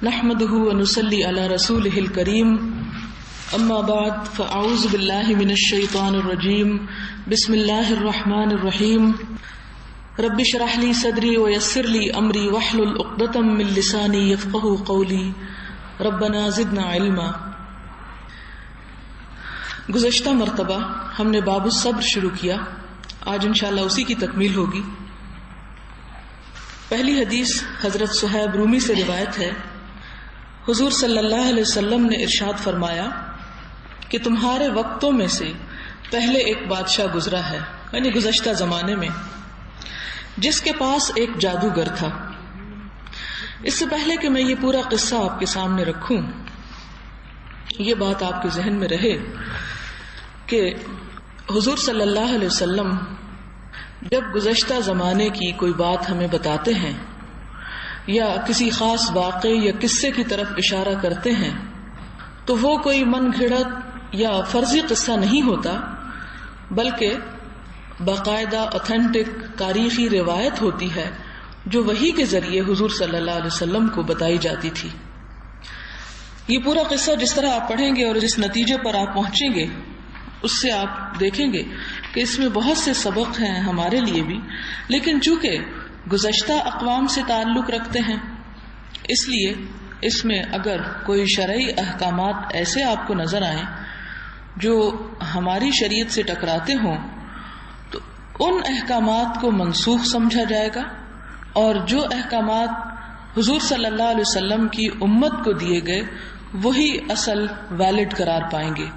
نحمده ونصلي على رسوله الكريم اما بعد فاعوذ بالله من الشيطان الرجيم بسم الله الرحمن الرحيم رب اشرح لي صدري ويسر لي امري واحلل عقدة من لساني يفقهوا قولي ربنا زدنا علما۔ گزشتہ مرتبہ ہم نے باب الصبر شروع کیا، آج انشاءاللہ اسی کی تکمیل ہوگی۔ پہلی حدیث حضرت صہیب رومی سے روایت ہے، حضور صلی اللہ علیہ وسلم نے ارشاد فرمایا کہ تمہارے وقتوں میں سے پہلے ایک بادشاہ گزرا ہے، یعنی گزشتہ زمانے میں، جس کے پاس ایک جادوگر تھا۔ اس سے پہلے کہ میں یہ پورا قصہ آپ کے سامنے رکھوں، یہ بات آپ کے ذہن میں رہے کہ حضور صلی اللہ علیہ وسلم جب گزشتہ زمانے کی کوئی بات ہمیں بتاتے ہیں یا کسی خاص واقعے یا قصے کی طرف اشارہ کرتے ہیں تو وہ کوئی من گھڑت یا فرضی قصہ نہیں ہوتا، بلکہ باقاعدہ اوتھینٹک تاریخی روایت ہوتی ہے جو وحی کے ذریعے حضور صلی اللہ علیہ وسلم کو بتائی جاتی تھی۔ یہ پورا قصہ جس طرح آپ پڑھیں گے اور جس نتیجے پر آپ پہنچیں گے اس سے آپ دیکھیں گے کہ اس میں بہت سے سبق ہیں ہمارے لیے بھی، لیکن چونکہ گزشتہ اقوام سے تعلق رکھتے ہیں اس لیے اس میں اگر کوئی شرعی احکامات ایسے آپ کو نظر آئیں جو ہماری شریعت سے ٹکراتے ہوں تو ان احکامات کو منسوخ سمجھا جائے گا، اور جو احکامات حضور صلی اللہ علیہ وسلم کی امت کو دیے گئے وہی اصل ویلڈ قرار پائیں گے۔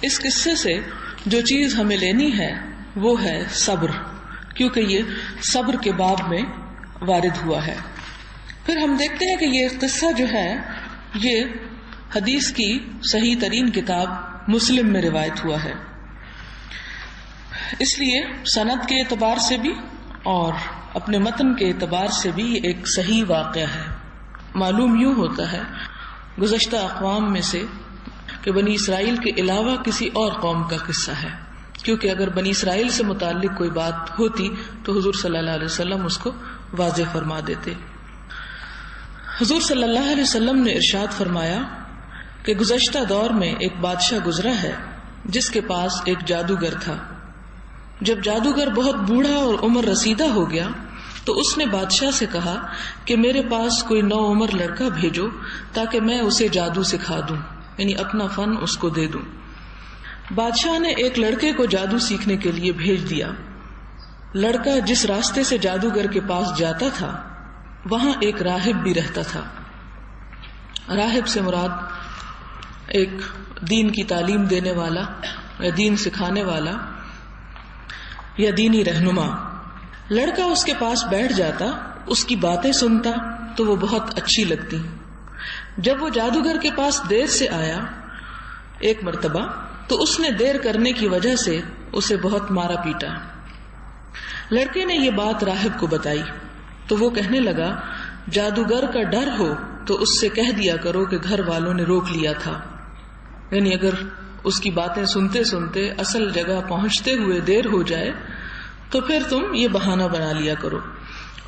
اس قصے سے جو چیز ہمیں لینی ہے وہ ہے صبر، کیونکہ یہ صبر کے باب میں وارد ہوا ہے۔ پھر ہم دیکھتے ہیں کہ یہ قصہ جو ہے یہ حدیث کی صحیح ترین کتاب مسلم میں روایت ہوا ہے، اس لیے سند کے اعتبار سے بھی اور اپنے متن کے اعتبار سے بھی یہ ایک صحیح واقعہ ہے۔ معلوم یوں ہوتا ہے گزشتہ اقوام میں سے کہ بنی اسرائیل کے علاوہ کسی اور قوم کا قصہ ہے، کیونکہ اگر بنی اسرائیل سے متعلق کوئی بات ہوتی تو حضور صلی اللہ علیہ وسلم اس کو واضح فرما دیتے۔ حضور صلی اللہ علیہ وسلم نے ارشاد فرمایا کہ گزشتہ دور میں ایک بادشاہ گزرا ہے جس کے پاس ایک جادوگر تھا۔ جب جادوگر بہت بوڑھا اور عمر رسیدہ ہو گیا تو اس نے بادشاہ سے کہا کہ میرے پاس کوئی نوعمر لڑکا بھیجو تاکہ میں اسے جادو سکھا دوں، یعنی اپنا فن اس کو دے دوں۔ بادشاہ نے ایک لڑکے کو جادو سیکھنے کے لیے بھیج دیا۔ لڑکا جس راستے سے جادوگر کے پاس جاتا تھا وہاں ایک راہب بھی رہتا تھا۔ راہب سے مراد ایک دین کی تعلیم دینے والا یا دین سکھانے والا یا دینی رہنما۔ لڑکا اس کے پاس بیٹھ جاتا، اس کی باتیں سنتا تو وہ بہت اچھی لگتی۔ جب وہ جادوگر کے پاس دیر سے آیا ایک مرتبہ تو اس نے دیر کرنے کی وجہ سے اسے بہت مارا پیٹا۔ لڑکے نے یہ بات راہب کو بتائی تو وہ کہنے لگا جادوگر کا ڈر ہو تو اس سے کہہ دیا کرو کہ گھر والوں نے روک لیا تھا، یعنی اگر اس کی باتیں سنتے سنتے اصل جگہ پہنچتے ہوئے دیر ہو جائے تو پھر تم یہ بہانہ بنا لیا کرو،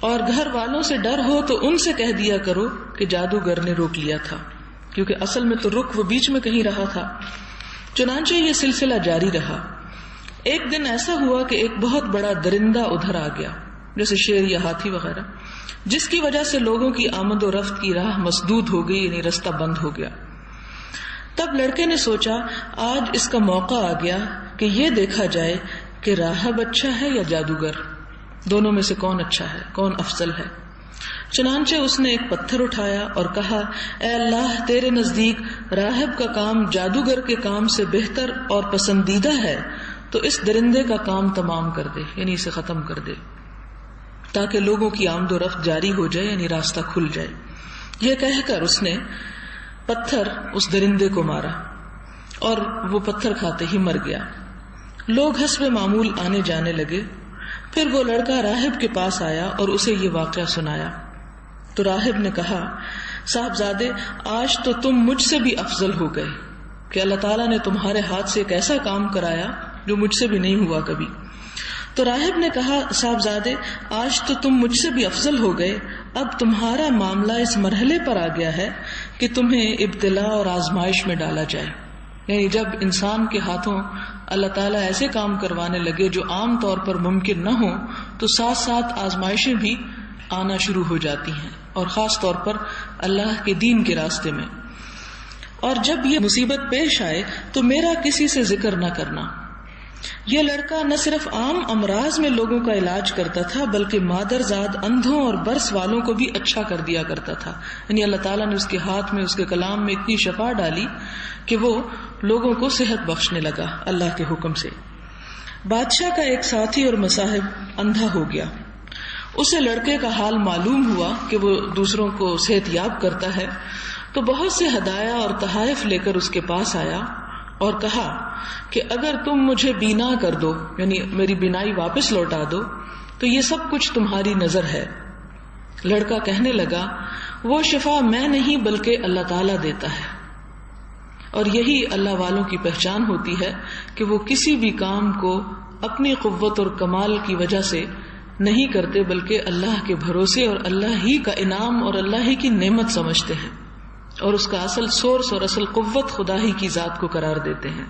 اور گھر والوں سے ڈر ہو تو ان سے کہہ دیا کرو کہ جادوگر نے روک لیا تھا، کیونکہ اصل میں تو رک وہ بیچ میں کہیں رہا تھا۔ چنانچہ یہ سلسلہ جاری رہا۔ ایک دن ایسا ہوا کہ ایک بہت بڑا درندہ ادھر آ گیا، جیسے شیر یا ہاتھی وغیرہ، جس کی وجہ سے لوگوں کی آمد و رفت کی راہ مسدود ہو گئی، یعنی رستہ بند ہو گیا۔ تب لڑکے نے سوچا آج اس کا موقع آ گیا کہ یہ دیکھا جائے کہ راہب اچھا ہے یا جادوگر، دونوں میں سے کون اچھا ہے، کون افضل ہے۔ چنانچہ اس نے ایک پتھر اٹھایا اور کہا اے اللہ، تیرے نزدیک راہب کا کام جادوگر کے کام سے بہتر اور پسندیدہ ہے تو اس درندے کا کام تمام کر دے، یعنی اسے ختم کر دے، تاکہ لوگوں کی آمد و رفت جاری ہو جائے، یعنی راستہ کھل جائے۔ یہ کہہ کر اس نے پتھر اس درندے کو مارا اور وہ پتھر کھاتے ہی مر گیا۔ لوگ حسب معمول آنے جانے لگے۔ پھر وہ لڑکا راہب کے پاس آیا اور اسے یہ واقعہ سنایا تو راہب نے کہا صاحبزادے، آج تو تم مجھ سے بھی افضل ہو گئے کہ اللہ تعالیٰ نے تمہارے ہاتھ سے ایک ایسا کام کرایا جو مجھ سے بھی نہیں ہوا کبھی۔ تو راہب نے کہا صاحبزادے، آج تو تم مجھ سے بھی افضل ہو گئے، اب تمہارا معاملہ اس مرحلے پر آ گیا ہے کہ تمہیں ابتلا اور آزمائش میں ڈالا جائے. یعنی جب انسان کے ہاتھوں اللہ تعالیٰ ایسے کام کروانے لگے جو عام طور پر ممکن نہ ہو تو ساتھ ساتھ آزمائشیں بھی آنا شروع ہو جاتی ہیں، اور خاص طور پر اللہ کے دین کے راستے میں. اور جب یہ مصیبت پیش آئے تو میرا کسی سے ذکر نہ کرنا. یہ لڑکا نہ صرف عام امراض میں لوگوں کا علاج کرتا تھا بلکہ مادرزاد اندھوں اور برس والوں کو بھی اچھا کر دیا کرتا تھا. یعنی اللہ تعالیٰ نے اس کے ہاتھ میں، اس کے کلام میں اتنی شفا ڈالی کہ وہ لوگوں کو صحت بخشنے لگا اللہ کے حکم سے. بادشاہ کا ایک ساتھی اور مصاحب اندھا ہو گیا. اسے لڑکے کا حال معلوم ہوا کہ وہ دوسروں کو صحت یاب کرتا ہے تو بہت سے ہدایا اور تحائف لے کر اس کے پاس آیا اور کہا کہ اگر تم مجھے بینا کر دو، یعنی میری بینائی واپس لوٹا دو، تو یہ سب کچھ تمہاری نظر ہے. لڑکا کہنے لگا وہ شفا میں نہیں بلکہ اللہ تعالیٰ دیتا ہے، اور یہی اللہ والوں کی پہچان ہوتی ہے کہ وہ کسی بھی کام کو اپنی قوت اور کمال کی وجہ سے نہیں کرتے بلکہ اللہ کے بھروسے اور اللہ ہی کا انعام اور اللہ ہی کی نعمت سمجھتے ہیں، اور اس کا اصل سورس اور اصل قوت خدا ہی کی ذات کو قرار دیتے ہیں.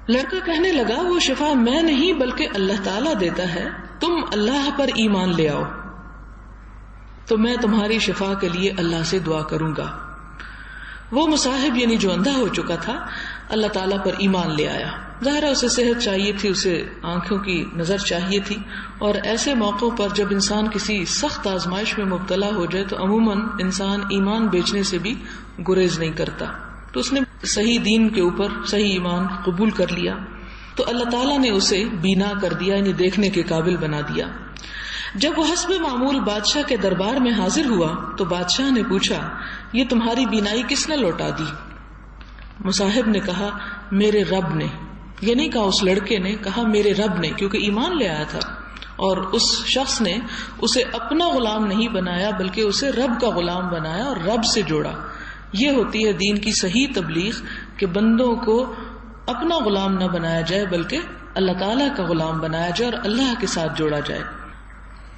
لڑکا کہنے لگا وہ شفا میں نہیں بلکہ اللہ تعالیٰ دیتا ہے، تم اللہ پر ایمان لے آؤ تو میں تمہاری شفا کے لیے اللہ سے دعا کروں گا. وہ مصاحب یعنی جو اندھا ہو چکا تھا اللہ تعالیٰ پر ایمان لے آیا. ظاہر ہے اسے صحت چاہیے تھی، اسے آنکھوں کی نظر چاہیے تھی، اور ایسے موقعوں پر جب انسان کسی سخت آزمائش میں مبتلا ہو جائے تو عموماً انسان ایمان بیچنے سے بھی گریز نہیں کرتا. تو اس نے صحیح دین کے اوپر صحیح ایمان قبول کر لیا تو اللہ تعالیٰ نے اسے بینا کر دیا، یعنی دیکھنے کے قابل بنا دیا. جب وہ حسب معمول بادشاہ کے دربار میں حاضر ہوا تو بادشاہ نے پوچھا یہ تمہاری بینائی کس نے لوٹا دی؟ مصاحب نے کہا میرے رب نے. یہ نہیں کہا اس لڑکے نے، کہا میرے رب نے، کیونکہ ایمان لے آیا تھا اور اس شخص نے اسے اپنا غلام نہیں بنایا بلکہ اسے رب کا غلام بنایا اور رب سے جوڑا. یہ ہوتی ہے دین کی صحیح تبلیغ کہ بندوں کو اپنا غلام نہ بنایا جائے بلکہ اللہ تعالیٰ کا غلام بنایا جائے اور اللہ کے ساتھ جوڑا جائے.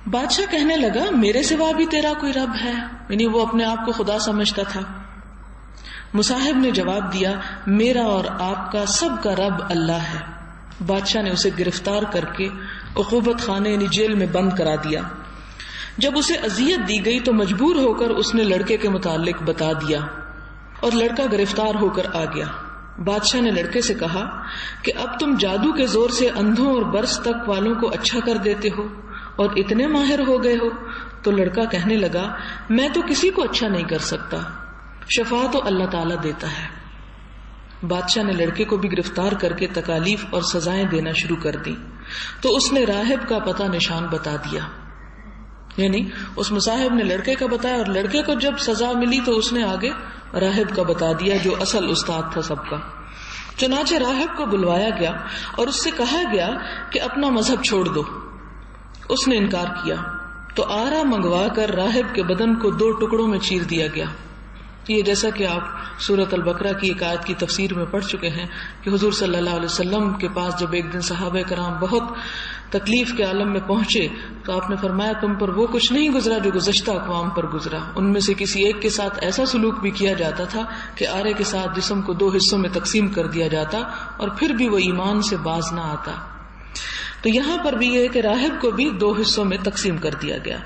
بادشاہ کہنے لگا میرے سوا بھی تیرا کوئی رب ہے؟ یعنی وہ اپنے آپ کو خدا سمجھتا تھا. مصاحب نے جواب دیا میرا اور آپ کا سب کا رب اللہ ہے. بادشاہ نے اسے گرفتار کر کے عقوبت خانے یعنی جیل میں بند کرا دیا. جب اسے اذیت دی گئی تو مجبور ہو کر اس نے لڑکے کے متعلق بتا دیا اور لڑکا گرفتار ہو کر آ گیا. بادشاہ نے لڑکے سے کہا کہ اب تم جادو کے زور سے اندھوں اور برس تک والوں کو اچھا کر دیتے ہو اور اتنے ماہر ہو گئے ہو. تو لڑکا کہنے لگا میں تو کسی کو اچھا نہیں کر سکتا، شفا تو اللہ تعالیٰ دیتا ہے. بادشاہ نے لڑکے کو بھی گرفتار کر کے تکالیف اور سزائیں دینا شروع کر دی. تو اس نے راہب کا پتہ نشان بتا دیا، یعنی اس مصاحب نے لڑکے کا بتایا اور لڑکے کو جب سزا ملی تو اس نے آگے راہب کا بتا دیا جو اصل استاد تھا سب کا. چنانچہ راہب کو بلوایا گیا اور اس سے کہا گیا کہ اپنا مذہب چھوڑ دو. اس نے انکار کیا تو آرا منگوا کر راہب کے بدن کو 2 ٹکڑوں میں چیر دیا گیا. یہ جیسا کہ آپ سورۃ البقرہ کی ایک آیت کی تفسیر میں پڑھ چکے ہیں کہ حضور صلی اللہ علیہ وسلم کے پاس جب ایک دن صحابہ کرام بہت تکلیف کے عالم میں پہنچے تو آپ نے فرمایا تم پر وہ کچھ نہیں گزرا جو گزشتہ اقوام پر گزرا. ان میں سے کسی ایک کے ساتھ ایسا سلوک بھی کیا جاتا تھا کہ آرے کے ساتھ جسم کو 2 حصوں میں تقسیم کر دیا جاتا اور پھر بھی وہ ایمان سے باز نہ آتا. تو یہاں پر بھی یہ ہے کہ راہب کو بھی 2 حصوں میں تقسیم کر دیا گیا.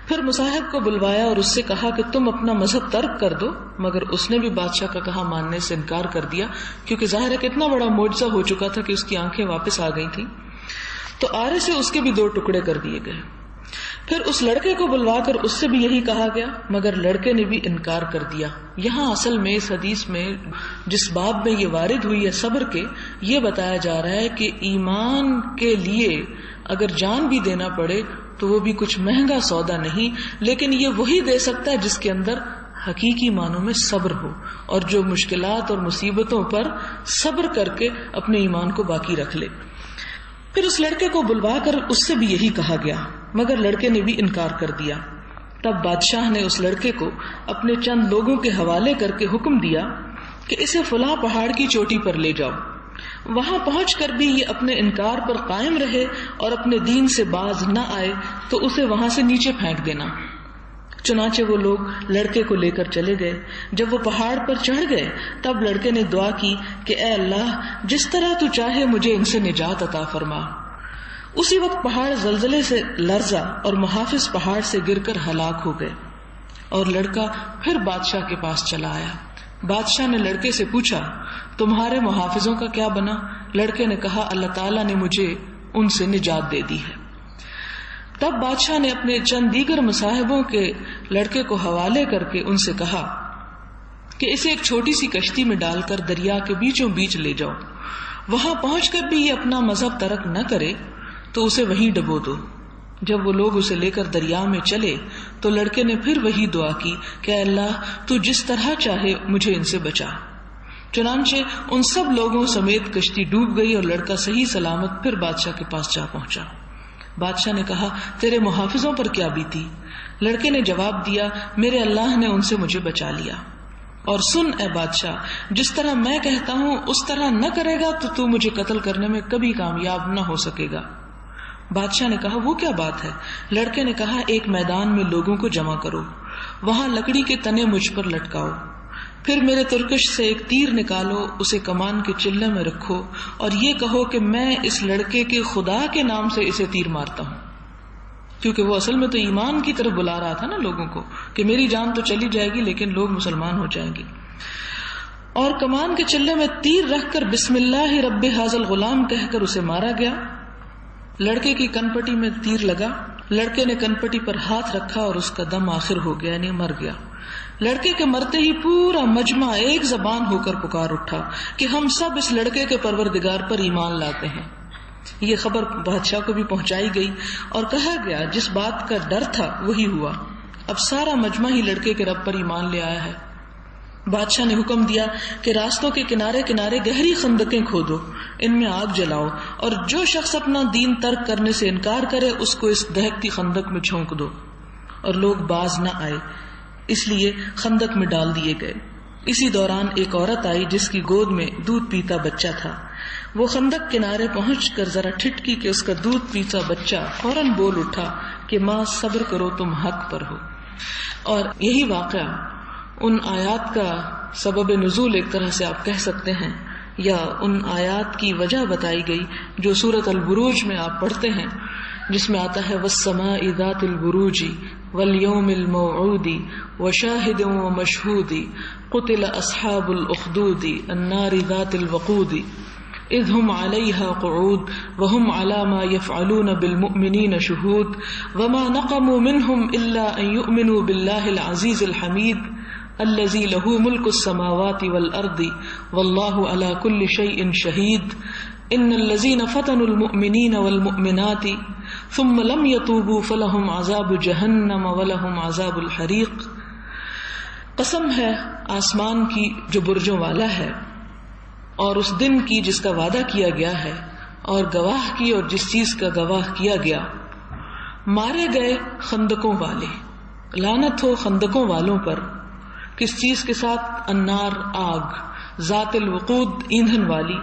پھر مصاحب کو بلوایا اور اس سے کہا کہ تم اپنا مذہب ترک کر دو، مگر اس نے بھی بادشاہ کا کہا ماننے سے انکار کر دیا کیونکہ ظاہر ہے کہ اتنا بڑا معجزہ ہو چکا تھا کہ اس کی آنکھیں واپس آ گئی تھی. تو آرے سے اس کے بھی 2 ٹکڑے کر دیے گئے. پھر اس لڑکے کو بلوا کر اس سے بھی یہی کہا گیا مگر لڑکے نے بھی انکار کر دیا. یہاں اصل میں اس حدیث میں جس باب میں یہ وارد ہوئی ہے صبر کے، یہ بتایا جا رہا ہے کہ ایمان کے لیے اگر جان بھی دینا پڑے تو وہ بھی کچھ مہنگا سودا نہیں، لیکن یہ وہی دے سکتا ہے جس کے اندر حقیقی معنوں میں صبر ہو اور جو مشکلات اور مصیبتوں پر صبر کر کے اپنے ایمان کو باقی رکھ لے. پھر اس لڑکے کو بلوا کر اس سے بھی یہی کہا گیا مگر لڑکے نے بھی انکار کر دیا. تب بادشاہ نے اس لڑکے کو اپنے چند لوگوں کے حوالے کر کے حکم دیا کہ اسے فلاں پہاڑ کی چوٹی پر لے جاؤ. وہاں پہنچ کر بھی یہ اپنے انکار پر قائم رہے اور اپنے دین سے باز نہ آئے تو اسے وہاں سے نیچے پھینک دینا. چنانچہ وہ لوگ لڑکے کو لے کر چلے گئے. جب وہ پہاڑ پر چڑھ گئے تب لڑکے نے دعا کی کہ اے اللہ جس طرح تو چاہے مجھے ان سے نجات عطا فرما. اسی وقت پہاڑ زلزلے سے لرزا اور محافظ پہاڑ سے گر کر ہلاک ہو گئے اور لڑکا پھر بادشاہ کے پاس چلا آیا. بادشاہ نے لڑکے سے پوچھا تمہارے محافظوں کا کیا بنا؟ لڑکے نے کہا اللہ تعالیٰ نے مجھے ان سے نجات دے دی ہے. تب بادشاہ نے اپنے چند دیگر مصاحبوں کے لڑکے کو حوالے کر کے ان سے کہا کہ اسے ایک چھوٹی سی کشتی میں ڈال کر دریا کے بیچوں بیچ لے جاؤ. وہاں پہنچ کر بھی یہ اپنا مذہب ترک نہ کرے تو اسے وہیں ڈبو دو. جب وہ لوگ اسے لے کر دریا میں چلے تو لڑکے نے پھر وہی دعا کی کہ اے اللہ تو جس طرح چاہے مجھے ان سے بچا. چنانچہ ان سب لوگوں سمیت کشتی ڈوب گئی اور لڑکا صحیح سلامت پھر بادشاہ کے پاس جا پہنچا. بادشاہ نے کہا تیرے محافظوں پر کیا بیتی؟ لڑکے نے جواب دیا میرے اللہ نے ان سے مجھے بچا لیا. اور سن اے بادشاہ جس طرح میں کہتا ہوں اس طرح نہ کرے گا تو مجھے قتل کرنے میں کبھی کامیاب نہ ہو سکے گا. بادشاہ نے کہا وہ کیا بات ہے؟ لڑکے نے کہا ایک میدان میں لوگوں کو جمع کرو, وہاں لکڑی کے تنے مجھ پر لٹکاؤ, پھر میرے ترکش سے ایک تیر نکالو, اسے کمان کے چلے میں رکھو اور یہ کہو کہ میں اس لڑکے کے خدا کے نام سے اسے تیر مارتا ہوں. کیونکہ وہ اصل میں تو ایمان کی طرف بلا رہا تھا نا لوگوں کو کہ میری جان تو چلی جائے گی لیکن لوگ مسلمان ہو جائیں گے. اور کمان کے چلے میں تیر رکھ کر بسم اللہ رب ھذا الغلام کہہ کر اسے مارا گیا. لڑکے کی کنپٹی میں تیر لگا, لڑکے نے کنپٹی پر ہاتھ رکھا اور اس کا دم آخر ہو گیا یعنی مر گیا. لڑکے کے مرتے ہی پورا مجمع ایک زبان ہو کر پکار اٹھا کہ ہم سب اس لڑکے کے پروردگار پر ایمان لاتے ہیں. یہ خبر بادشاہ کو بھی پہنچائی گئی اور کہا گیا جس بات کا ڈر تھا وہی ہوا, اب سارا مجمع ہی لڑکے کے رب پر ایمان لے آیا ہے. بادشاہ نے حکم دیا کہ راستوں کے کنارے کنارے گہری خندقیں کھودو, ان میں آگ جلاؤ اور جو شخص اپنا دین ترک کرنے سے انکار کرے اس کو اس دہکتی خندق میں جھونک دو. اور لوگ باز نہ آئے اس لیے خندق میں ڈال دیے گئے. اسی دوران ایک عورت آئی جس کی گود میں دودھ پیتا بچہ تھا. وہ خندق کنارے پہنچ کر ذرا ٹھٹکی کہ اس کا دودھ پیتا بچہ فوراً بول اٹھا کہ ماں صبر کرو تم حق پر ہو. اور یہی واقعہ ان آیات کا سبب نزول ایک طرح سے آپ کہہ سکتے ہیں, یا ان آیات کی وجہ بتائی گئی جو سورۃ البروج میں آپ پڑھتے ہیں جس میں آتا ہے والسماء ذات البروج والیوم الموعود وشاہد ومشہود قتل اصحاب الاخدود النار ذات الوقود اذ هم علیہا قعود وهم علی ما یفعلون بالمؤمنین شہود وما نقموا منهم الا ان یؤمنوا باللہ العزیز الحمید الذی له ملک السماوات والارض واللہ علی کل شیء شہید ان الذین فتنوا المؤمنین والمؤمنات ثم لم يتوبوا فلهم عذاب جہنم ولهم عذاب الحریق. قسم ہے آسمان کی جو برجوں والا ہے اور اس دن کی جس کا وعدہ کیا گیا ہے اور گواہ کی اور جس چیز کا گواہ کیا گیا. مارے گئے خندقوں والے, لعنت ہو خندقوں والوں پر. کس چیز کے ساتھ؟ النار آگ, ذات الوقود ایندھن والی,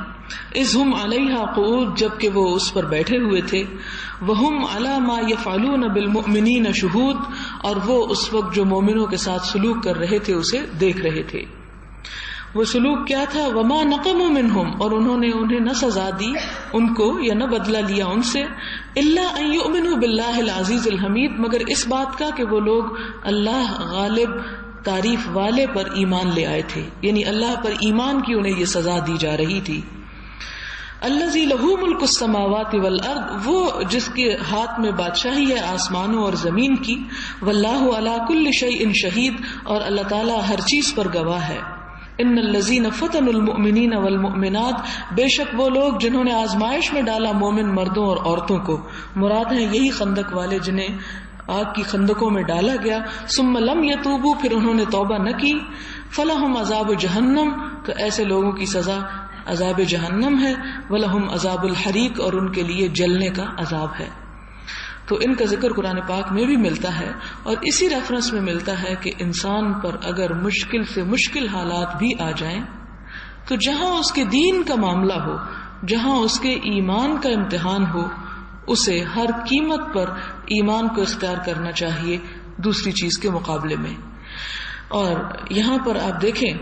اذ ہم علیہا قعود جبکہ وہ اس پر بیٹھے ہوئے تھے, وہم علی ما یفعلون بالمؤمنین شہود اور وہ اس وقت جو مومنوں کے ساتھ سلوک کر رہے تھے اسے دیکھ رہے تھے. وہ سلوک کیا تھا؟ وما نقموا منہم اور انہوں نے انہیں نہ سزا دی ان کو یا نہ بدلہ لیا ان سے, الا ان یؤمنوا باللہ العزیز الحمید مگر اس بات کا کہ وہ لوگ اللہ غالب تعریف والے پر ایمان لے آئے تھے, یعنی اللہ پر ایمان کی انہیں یہ سزا دی جا رہی تھی. الذی لہ ملک السماوات والارض وہ جس کے ہاتھ میں بادشاہی ہے آسمانوں اور زمین کی, واللہ علی کل شیء شہید اور اللہ تعالیٰ ہر چیز پر گواہ ہے. ان الذین فتنوا المؤمنین والمؤمنات بے شک وہ لوگ جنہوں نے آزمائش میں ڈالا مومن مردوں اور عورتوں کو, مراد ہیں یہی خندق والے جنہیں آگ کی خندقوں میں ڈالا گیا. ثم لم یتوبوا پھر انہوں نے توبہ نہ کی, فلہم عذاب جہنم تو ایسے لوگوں کی سزا عذاب جہنم ہے, ولہم عذاب الحریق اور ان کے لیے جلنے کا عذاب ہے. تو ان کا ذکر قرآن پاک میں بھی ملتا ہے اور اسی ریفرنس میں ملتا ہے کہ انسان پر اگر مشکل سے مشکل حالات بھی آ جائیں تو جہاں اس کے دین کا معاملہ ہو, جہاں اس کے ایمان کا امتحان ہو, اسے ہر قیمت پر ایمان کو اختیار کرنا چاہیے دوسری چیز کے مقابلے میں. اور یہاں پر آپ دیکھیں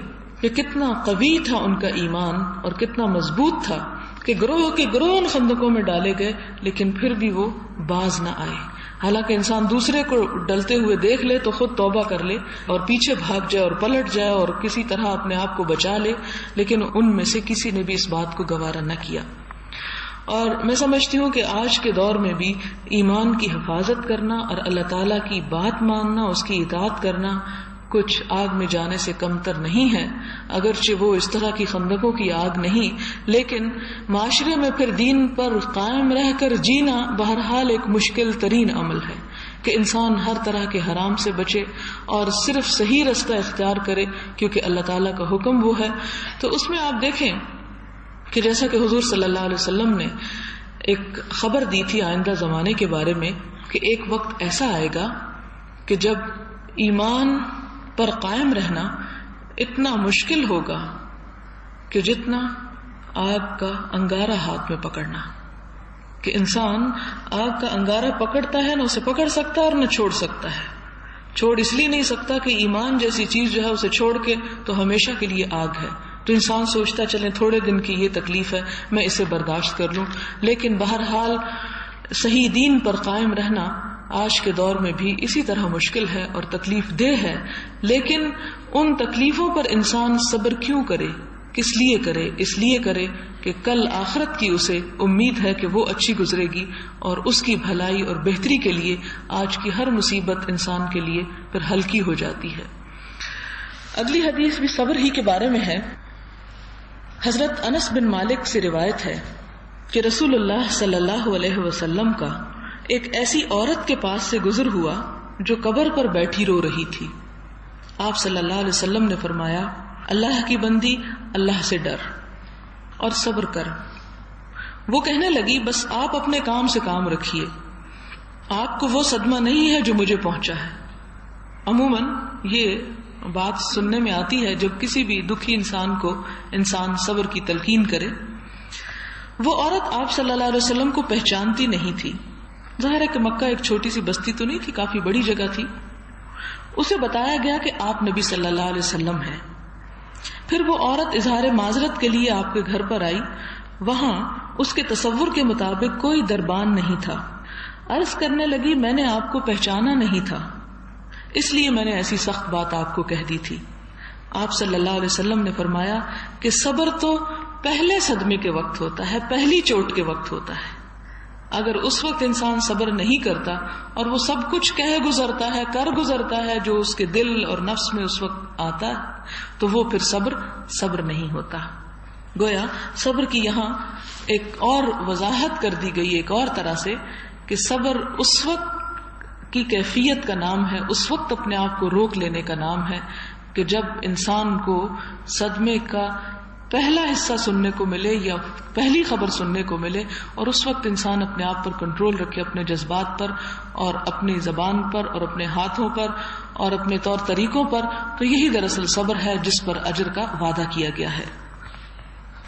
کہ کتنا قوی تھا ان کا ایمان اور کتنا مضبوط تھا کہ گروہ کے گروہ ان خندقوں میں ڈالے گئے لیکن پھر بھی وہ باز نہ آئے. حالانکہ انسان دوسرے کو ڈلتے ہوئے دیکھ لے تو خود توبہ کر لے اور پیچھے بھاگ جائے اور پلٹ جائے اور کسی طرح اپنے آپ کو بچا لے، لیکن ان میں سے کسی نے بھی اس بات کو گوارا نہ کیا. اور میں سمجھتی ہوں کہ آج کے دور میں بھی ایمان کی حفاظت کرنا اور اللہ تعالیٰ کی بات ماننا، اس کی اطاعت کرنا کچھ آگ میں جانے سے کمتر نہیں ہے. اگرچہ وہ اس طرح کی خندقوں کی آگ نہیں، لیکن معاشرے میں پھر دین پر قائم رہ کر جینا بہرحال ایک مشکل ترین عمل ہے کہ انسان ہر طرح کے حرام سے بچے اور صرف صحیح رستہ اختیار کرے، کیونکہ اللہ تعالیٰ کا حکم وہ ہے. تو اس میں آپ دیکھیں کہ جیسا کہ حضور صلی اللہ علیہ وسلم نے ایک خبر دی تھی آئندہ زمانے کے بارے میں کہ ایک وقت ایسا آئے گا کہ جب ایمان پر قائم رہنا اتنا مشکل ہوگا کہ جتنا آگ کا انگارہ ہاتھ میں پکڑنا. کہ انسان آگ کا انگارہ پکڑتا ہے، نہ اسے پکڑ سکتا اور نہ چھوڑ سکتا ہے. چھوڑ اس لیے نہیں سکتا کہ ایمان جیسی چیز جو ہے اسے چھوڑ کے تو ہمیشہ کے لیے آگ ہے. تو انسان سوچتا چلے تھوڑے دن کی یہ تکلیف ہے، میں اسے برداشت کر لوں. لیکن بہرحال صحیح دین پر قائم رہنا آج کے دور میں بھی اسی طرح مشکل ہے اور تکلیف دہ ہے. لیکن ان تکلیفوں پر انسان صبر کیوں کرے؟ کس لیے کرے؟ اس لیے کرے کہ کل آخرت کی اسے امید ہے کہ وہ اچھی گزرے گی اور اس کی بھلائی اور بہتری کے لیے آج کی ہر مصیبت انسان کے لیے پھر ہلکی ہو جاتی ہے. اگلی حدیث بھی صبر ہی کے بارے میں ہے. حضرت انس بن مالک سے روایت ہے کہ رسول اللہ صلی اللہ علیہ وسلم کا ایک ایسی عورت کے پاس سے گزر ہوا جو قبر پر بیٹھی رو رہی تھی. آپ صلی اللہ علیہ وسلم نے فرمایا، اللہ کی بندی، اللہ سے ڈر اور صبر کر. وہ کہنے لگی، بس آپ اپنے کام سے کام رکھیے، آپ کو وہ صدمہ نہیں ہے جو مجھے پہنچا ہے. عموماً یہ بات سننے میں آتی ہے جب کسی بھی دکھی انسان کو انسان صبر کی تلقین کرے. وہ عورت آپ صلی اللہ علیہ وسلم کو پہچانتی نہیں تھی. ظاہر ہے کہ مکہ ایک چھوٹی سی بستی تو نہیں تھی، کافی بڑی جگہ تھی. اسے بتایا گیا کہ آپ نبی صلی اللہ علیہ وسلم ہیں. پھر وہ عورت اظہار معذرت کے لیے آپ کے گھر پر آئی. وہاں اس کے تصور کے مطابق کوئی دربان نہیں تھا. عرض کرنے لگی، میں نے آپ کو پہچانا نہیں تھا، اس لیے میں نے ایسی سخت بات آپ کو کہہ دی تھی. آپ صلی اللہ علیہ وسلم نے فرمایا کہ صبر تو پہلے صدمے کے وقت ہوتا ہے، پہلی چوٹ کے وقت ہوتا ہے. اگر اس وقت انسان صبر نہیں کرتا اور وہ سب کچھ کہہ گزرتا ہے، کر گزرتا ہے جو اس کے دل اور نفس میں اس وقت آتا ہے، تو وہ پھر صبر نہیں ہوتا. گویا صبر کی یہاں ایک اور وضاحت کر دی گئی ایک اور طرح سے کہ صبر اس وقت کی کیفیت کا نام ہے، اس وقت اپنے آپ کو روک لینے کا نام ہے کہ جب انسان کو صدمے کا پہلا حصہ سننے کو ملے یا پہلی خبر سننے کو ملے اور اس وقت انسان اپنے آپ پر کنٹرول رکھے، اپنے جذبات پر اور اپنی زبان پر اور اپنے ہاتھوں پر اور اپنے طور طریقوں پر. تو یہی دراصل صبر ہے جس پر اجر کا وعدہ کیا گیا ہے.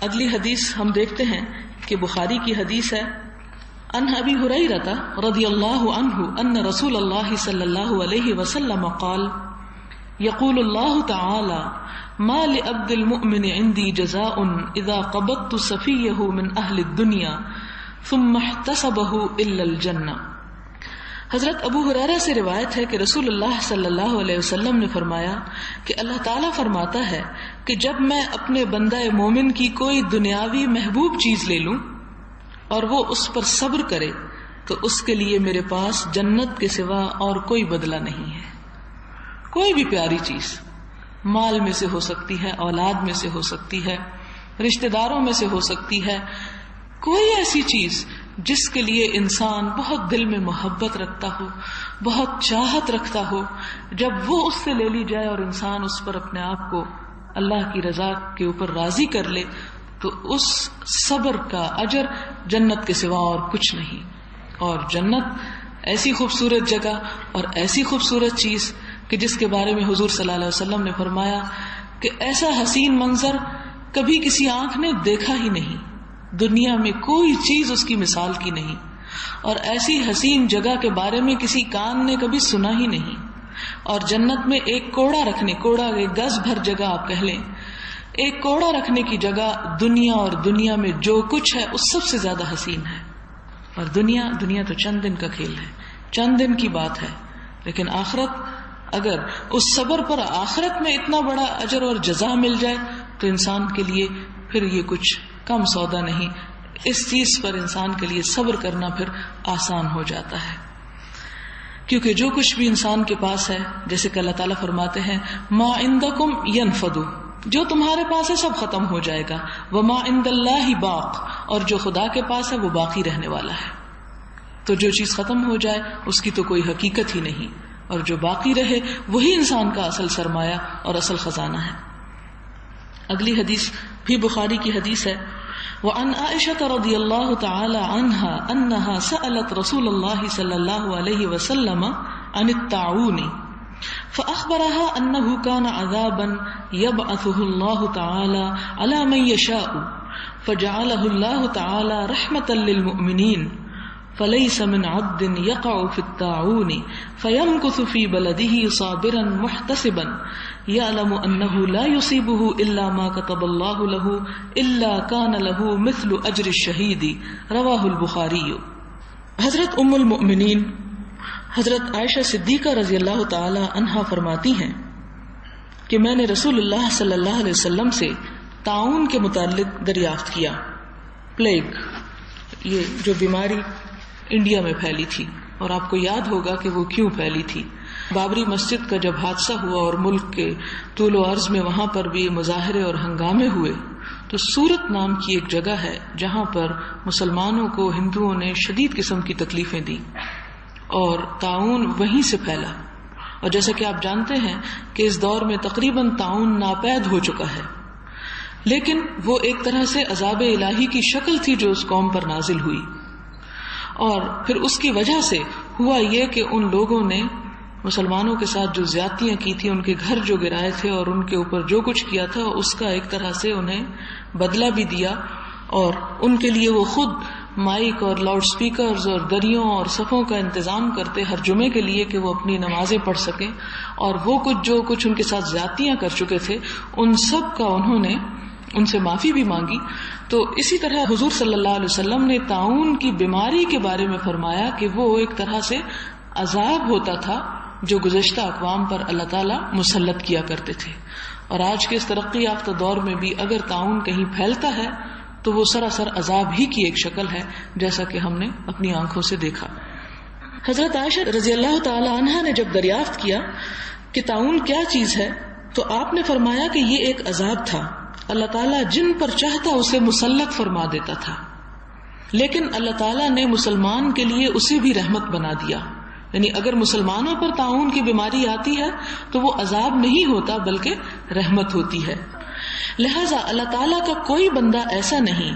اگلی حدیث ہم دیکھتے ہیں کہ بخاری کی حدیث ہے. عن ابی ہریرہ رضی اللہ عنہ ان رسول اللہ صلی اللہ علیہ وسلم قال یقول اللہ تعالی ما لعبد المؤمن عندي جزاء اذا قبضت صفيه من اهل الدنيا ثم احتسبه الا الجنہ. حضرت ابو ہریرہ سے روایت ہے کہ رسول اللہ صلی اللہ علیہ وسلم نے فرمایا کہ اللہ تعالیٰ فرماتا ہے کہ جب میں اپنے بندہ مومن کی کوئی دنیاوی محبوب چیز لے لوں اور وہ اس پر صبر کرے تو اس کے لیے میرے پاس جنت کے سوا اور کوئی بدلہ نہیں ہے. کوئی بھی پیاری چیز مال میں سے ہو سکتی ہے، اولاد میں سے ہو سکتی ہے، رشتہ داروں میں سے ہو سکتی ہے، کوئی ایسی چیز جس کے لیے انسان بہت دل میں محبت رکھتا ہو، بہت چاہت رکھتا ہو، جب وہ اس سے لے لی جائے اور انسان اس پر اپنے آپ کو اللہ کی رضا کے اوپر راضی کر لے تو اس صبر کا اجر جنت کے سوا اور کچھ نہیں. اور جنت ایسی خوبصورت جگہ اور ایسی خوبصورت چیز کہ جس کے بارے میں حضور صلی اللہ علیہ وسلم نے فرمایا کہ ایسا حسین منظر کبھی کسی آنکھ نے دیکھا ہی نہیں، دنیا میں کوئی چیز اس کی مثال کی نہیں، اور ایسی حسین جگہ کے بارے میں کسی کان نے کبھی سنا ہی نہیں. اور جنت میں ایک کوڑا رکھنے، کوڑا ایک گز بھر جگہ آپ کہہ لیں، ایک کوڑا رکھنے کی جگہ دنیا اور دنیا میں جو کچھ ہے اس سب سے زیادہ حسین ہے. اور دنیا تو چند دن کا کھیل ہے، چند دن کی بات ہے. لیکن آخرت، اگر اس صبر پر آخرت میں اتنا بڑا اجر اور جزا مل جائے تو انسان کے لیے پھر یہ کچھ کم سودا نہیں. اس چیز پر انسان کے لیے صبر کرنا پھر آسان ہو جاتا ہے، کیونکہ جو کچھ بھی انسان کے پاس ہے، جیسے کہ اللہ تعالیٰ فرماتے ہیں ما عندکم ینفد، جو تمہارے پاس ہے سب ختم ہو جائے گا، وما عند اللہ باق، اور جو خدا کے پاس ہے وہ باقی رہنے والا ہے. تو جو چیز ختم ہو جائے اس کی تو کوئی حقیقت ہی نہیں، اور جو باقی رہے وہی انسان کا اصل سرمایہ اور اصل خزانہ ہے. اگلی حدیث بھی بخاری کی حدیث ہے. وعن عائشة رضی اللہ تعالی عنہا انہا سألت رسول اللہ صلی اللہ علیہ وسلم عن الطاعون فأخبرها أنه كان عذابا يبعثه الله تعالى على من يشاء فجعله الله تعالى رحمة للمؤمنين فليس من عبد يقع في الطاعون فيمكث في بلده صابرا محتسبا يعلم أنه لا يصيبه إلا ما كتب الله له إلا كان له مثل أجر الشهيد. رواه البخاري. حضرت ام المؤمنین حضرت عائشہ صدیقہ رضی اللہ تعالی عنہا فرماتی ہیں کہ میں نے رسول اللہ صلی اللہ علیہ وسلم سے طاعون کے متعلق دریافت کیا. پلیگ، یہ جو بیماری انڈیا میں پھیلی تھی، اور آپ کو یاد ہوگا کہ وہ کیوں پھیلی تھی. بابری مسجد کا جب حادثہ ہوا اور ملک کے طول و عرض میں وہاں پر بھی مظاہرے اور ہنگامے ہوئے، تو سورت نام کی ایک جگہ ہے جہاں پر مسلمانوں کو ہندوؤں نے شدید قسم کی تکلیفیں دی اور طاعون وہیں سے پھیلا. اور جیسا کہ آپ جانتے ہیں کہ اس دور میں تقریباً طاعون ناپید ہو چکا ہے، لیکن وہ ایک طرح سے عذاب الہی کی شکل تھی جو اس قوم پر نازل ہوئی. اور پھر اس کی وجہ سے ہوا یہ کہ ان لوگوں نے مسلمانوں کے ساتھ جو زیادتیاں کی تھی، ان کے گھر جو گرائے تھے اور ان کے اوپر جو کچھ کیا تھا، اس کا ایک طرح سے انہیں بدلہ بھی دیا. اور ان کے لیے وہ خود مائک اور لاؤڈ سپیکرز اور دریوں اور صفوں کا انتظام کرتے ہر جمعے کے لیے کہ وہ اپنی نمازیں پڑھ سکیں. اور وہ جو کچھ ان کے ساتھ زیادتیاں کر چکے تھے ان سب کا انہوں نے ان سے معافی بھی مانگی. تو اسی طرح حضور صلی اللہ علیہ وسلم نے طاعون کی بیماری کے بارے میں فرمایا کہ وہ ایک طرح سے عذاب ہوتا تھا جو گزشتہ اقوام پر اللہ تعالیٰ مسلط کیا کرتے تھے. اور آج کے اس ترقی یافتہ دور میں بھی اگر طاعون کہیں پھیلتا ہے تو وہ سراسر عذاب ہی کی ایک شکل ہے، جیسا کہ ہم نے اپنی آنکھوں سے دیکھا. حضرت عائشہ رضی اللہ تعالی عنہا نے جب دریافت کیا کہ طاعون کیا چیز ہے تو آپ نے فرمایا کہ یہ ایک عذاب تھا، اللہ تعالیٰ جن پر چاہتا اسے مسلط فرما دیتا تھا، لیکن اللہ تعالیٰ نے مسلمان کے لیے اسے بھی رحمت بنا دیا. یعنی اگر مسلمانوں پر طاعون کی بیماری آتی ہے تو وہ عذاب نہیں ہوتا بلکہ رحمت ہوتی ہے. لہذا اللہ تعالیٰ کا کوئی بندہ ایسا نہیں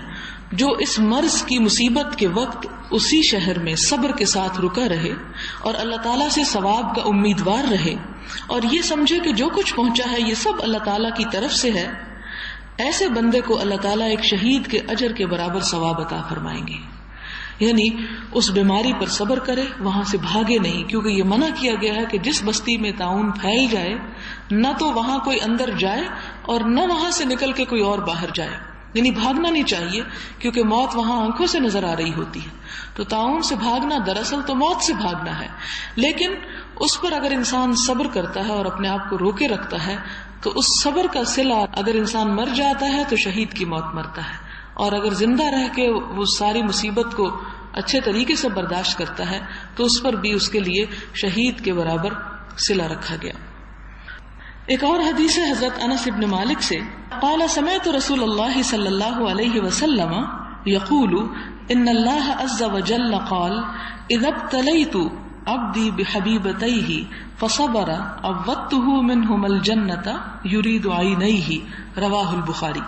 جو اس مرض کی مصیبت کے وقت اسی شہر میں صبر کے ساتھ رکا رہے اور اللہ تعالیٰ سے ثواب کا امیدوار رہے اور یہ سمجھے کہ جو کچھ پہنچا ہے یہ سب اللہ تعالیٰ کی طرف سے ہے. ایسے بندے کو اللہ تعالیٰ ایک شہید کے اجر کے برابر ثواب عطا فرمائیں گے. یعنی اس بیماری پر صبر کرے، وہاں سے بھاگے نہیں، کیونکہ یہ منع کیا گیا ہے کہ جس بستی میں طاعون پھیل جائے نہ تو وہاں کوئی اندر جائے اور نہ وہاں سے نکل کے کوئی اور باہر جائے. یعنی بھاگنا نہیں چاہیے کیونکہ موت وہاں آنکھوں سے نظر آ رہی ہوتی ہے. تو طاعون سے بھاگنا دراصل تو موت سے بھاگنا ہے، لیکن اس پر اگر انسان صبر کرتا ہے اور اپنے آپ کو روکے رکھتا ہے تو اس صبر کا صلہ، اگر انسان مر جاتا ہے تو شہید کی موت مرتا ہے، اور اگر زندہ رہ کے وہ ساری مصیبت کو اچھے طریقے سے برداشت کرتا ہے تو اس پر بھی اس کے لیے شہید کے برابر صلہ رکھا گیا. ایک اور حدیث ہے حضرت انس بن مالک سے، قال سمعت رسول اللہ صلی اللہ علیہ وسلم یقول ان اللہ عز وجل قال اذا ابتلیت عبدی بحبیبتیہ فصبر عوضته منہم الجنۃ یرید عینیہ. رواہ البخاری.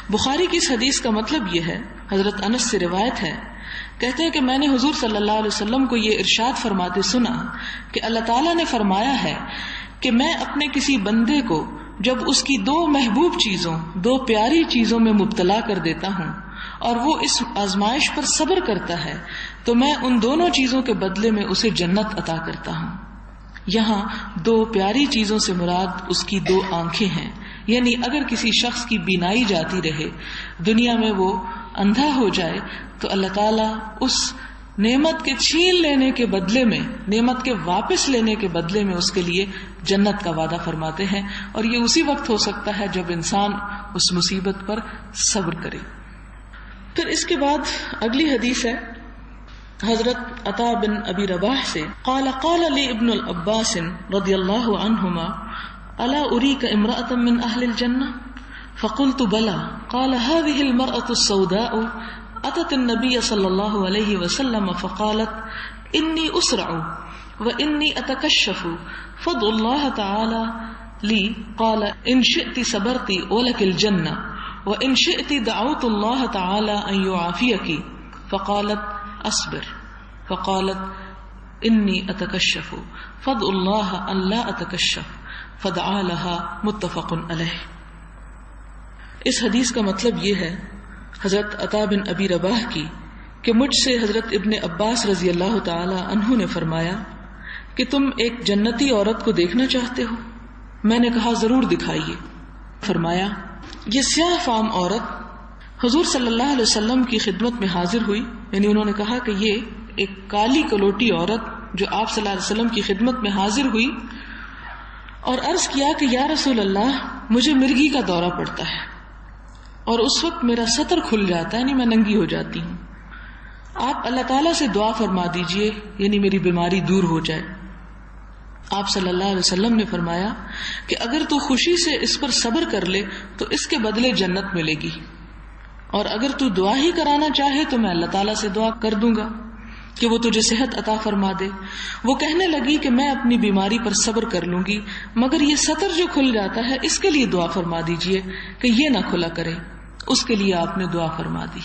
بخاری کی اس حدیث کا مطلب یہ ہے، حضرت انس سے روایت ہے، کہتے ہیں کہ میں نے حضور صلی اللہ علیہ وسلم کو یہ ارشاد فرماتے سنا کہ اللہ تعالیٰ نے فرمایا ہے کہ میں اپنے کسی بندے کو جب اس کی دو محبوب چیزوں، دو پیاری چیزوں میں مبتلا کر دیتا ہوں اور وہ اس آزمائش پر صبر کرتا ہے تو میں ان دونوں چیزوں کے بدلے میں اسے جنت عطا کرتا ہوں. یہاں دو پیاری چیزوں سے مراد اس کی دو آنکھیں ہیں، یعنی اگر کسی شخص کی بینائی جاتی رہے، دنیا میں وہ اندھا ہو جائے، تو اللہ تعالیٰ اس نعمت کے چھین لینے کے بدلے میں، نعمت کے واپس لینے کے بدلے میں اس کے لیے جنت کا وعدہ فرماتے ہیں، اور یہ اسی وقت ہو سکتا ہے جب انسان اس مصیبت پر صبر کرے۔ پھر اس کے بعد اگلی حدیث ہے حضرت عطا بن ابی رباح سے، قال قال لی ابن العباس رضی اللہ عنہما الا اریک امرأة من اہل الجنہ فقلت بلا قال هذه المرأة السوداء اتت النبي صلی اللہ علیہ وسلم فقالت انی اسرع وانی اتکشف فادع اللہ تعالی لی قال ان شئت صبرت ولک الجنہ وان شئت دعوت اللہ تعالی ان يعافيك فقالت اصبر فقالت انی اتکشف فادع اللہ ان لا اتکشف فدعا لها متفق علیہ۔ اس حدیث کا مطلب یہ ہے حضرت عطا بن ابی رباح کی کہ مجھ سے حضرت ابن عباس رضی اللہ تعالی عنہ نے فرمایا کہ تم ایک جنتی عورت کو دیکھنا چاہتے ہو؟ میں نے کہا ضرور دکھائیے۔ فرمایا یہ سیاہ فام عورت حضور صلی اللہ علیہ وسلم کی خدمت میں حاضر ہوئی، یعنی انہوں نے کہا کہ یہ ایک کالی کلوٹی عورت جو آپ صلی اللہ علیہ وسلم کی خدمت میں حاضر ہوئی اور عرض کیا کہ یا رسول اللہ مجھے مرگی کا دورہ پڑتا ہے اور اس وقت میرا سطر کھل جاتا ہے، یعنی میں ننگی ہو جاتی ہوں، آپ اللہ تعالیٰ سے دعا فرما دیجئے یعنی میری بیماری دور ہو جائے۔ آپ صلی اللہ علیہ وسلم نے فرمایا کہ اگر تو خوشی سے اس پر صبر کر لے تو اس کے بدلے جنت ملے گی، اور اگر تو دعا ہی کرانا چاہے تو میں اللہ تعالیٰ سے دعا کر دوں گا کہ وہ تجھے صحت عطا فرما دے۔ وہ کہنے لگی کہ میں اپنی بیماری پر صبر کر لوں گی، مگر یہ سطر جو کھل جاتا ہے اس کے لیے دعا فرما دیجئے کہ یہ نہ کھلا کرے۔ اس کے لیے آپ نے دعا فرما دی۔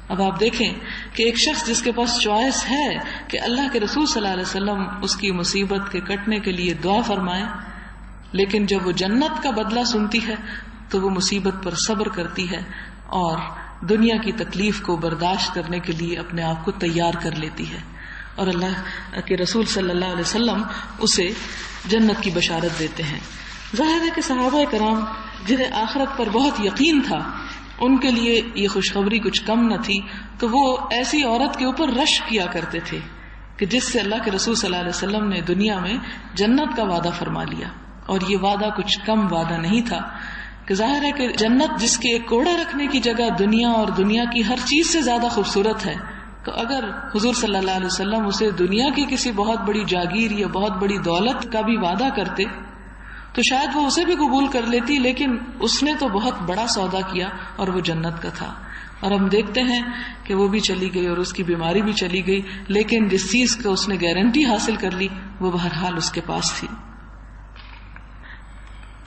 اب آپ دیکھیں کہ ایک شخص جس کے پاس چوائس ہے کہ اللہ کے رسول صلی اللہ علیہ وسلم اس کی مصیبت کے کٹنے کے لیے دعا فرمائیں، لیکن جب وہ جنت کا بدلہ سنتی ہے تو وہ مصیبت پر صبر کرتی ہے اور دنیا کی تکلیف کو برداشت کرنے کے لیے اپنے آپ کو تیار کر لیتی ہے، اور اللہ کے رسول صلی اللہ علیہ وسلم اسے جنت کی بشارت دیتے ہیں۔ ظاہر ہے کہ صحابہ کرام جنہیں آخرت پر بہت یقین تھا، ان کے لیے یہ خوشخبری کچھ کم نہ تھی، تو وہ ایسی عورت کے اوپر رشک کیا کرتے تھے کہ جس سے اللہ کے رسول صلی اللہ علیہ وسلم نے دنیا میں جنت کا وعدہ فرما لیا، اور یہ وعدہ کچھ کم وعدہ نہیں تھا کہ ظاہر ہے کہ جنت جس کے ایک کوڑا رکھنے کی جگہ دنیا اور دنیا کی ہر چیز سے زیادہ خوبصورت ہے، تو اگر حضور صلی اللہ علیہ وسلم اسے دنیا کی کسی بہت بڑی جاگیر یا بہت بڑی دولت کا بھی وعدہ کرتے تو شاید وہ اسے بھی قبول کر لیتی، لیکن اس نے تو بہت بڑا سودا کیا اور وہ جنت کا تھا۔ اور ہم دیکھتے ہیں کہ وہ بھی چلی گئی اور اس کی بیماری بھی چلی گئی، لیکن جس چیز کا اس نے گارنٹی حاصل کر لی وہ بہرحال اس کے پاس تھی۔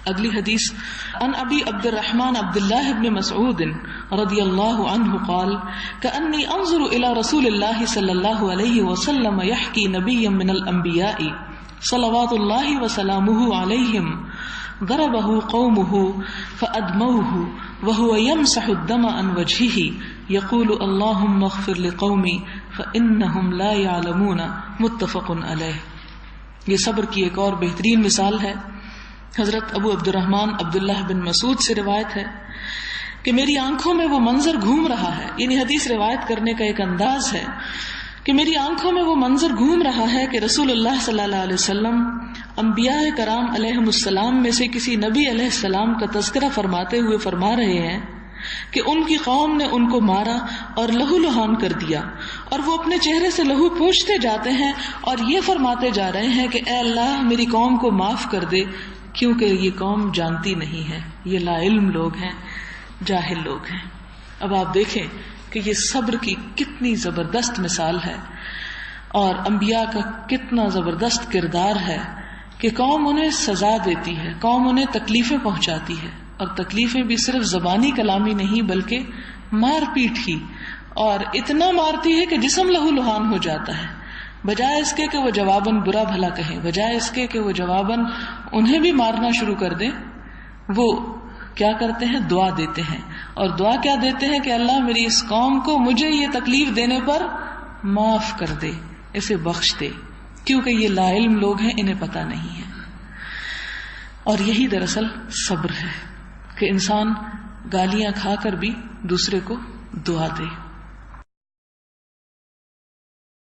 اگلی حدیث عن ابی عبد الرحمن عبد اللہ بن مسعود رضی اللہ عنہ قال کأنی انظر الى رسول اللہ صلی اللہ علیہ وسلم یحکی نبیا من الانبیاء صلوات اللہ وسلامہ علیہم ضربہ قومہ فأدموہ وہو یمسح الدم عن وجہہ یقول اللہم اغفر لقومی فإنہم لا یعلمون متفق علیہ۔ یہ صبر کی ایک اور بہترین مثال ہے۔ حضرت ابو عبد الرحمن عبداللہ بن مسعود سے روایت ہے کہ میری آنکھوں میں وہ منظر گھوم رہا ہے، یعنی حدیث روایت کرنے کا ایک انداز ہے کہ میری آنکھوں میں وہ منظر گھوم رہا ہے کہ رسول اللہ صلی اللہ علیہ وسلم انبیاء کرام علیہم السلام میں سے کسی نبی علیہ السلام کا تذکرہ فرماتے ہوئے فرما رہے ہیں کہ ان کی قوم نے ان کو مارا اور لہو لہان کر دیا، اور وہ اپنے چہرے سے لہو پوچھتے جاتے ہیں اور یہ فرماتے جا رہے ہیں کہ اے اللہ میری قوم کو معاف کر دے، کیونکہ یہ قوم جانتی نہیں ہے، یہ لا علم لوگ ہیں، جاہل لوگ ہیں۔ اب آپ دیکھیں کہ یہ صبر کی کتنی زبردست مثال ہے اور انبیاء کا کتنا زبردست کردار ہے کہ قوم انہیں سزا دیتی ہے، قوم انہیں تکلیفیں پہنچاتی ہے، اور تکلیفیں بھی صرف زبانی کلامی نہیں بلکہ مار پیٹ کی، اور اتنا مارتی ہے کہ جسم لہو لہان ہو جاتا ہے، بجائے اس کے کہ وہ جواباً برا بھلا کہیں، بجائے اس کے کہ وہ جواباً انہیں بھی مارنا شروع کر دیں، وہ کیا کرتے ہیں؟ دعا دیتے ہیں، اور دعا کیا دیتے ہیں کہ اللہ میری اس قوم کو مجھے یہ تکلیف دینے پر معاف کر دے، اسے بخش دے۔ کیونکہ یہ لا علم لوگ ہیں، انہیں پتہ نہیں ہے. اور یہی دراصل صبر ہے کہ انسان گالیاں کھا کر بھی دوسرے کو دعا دے.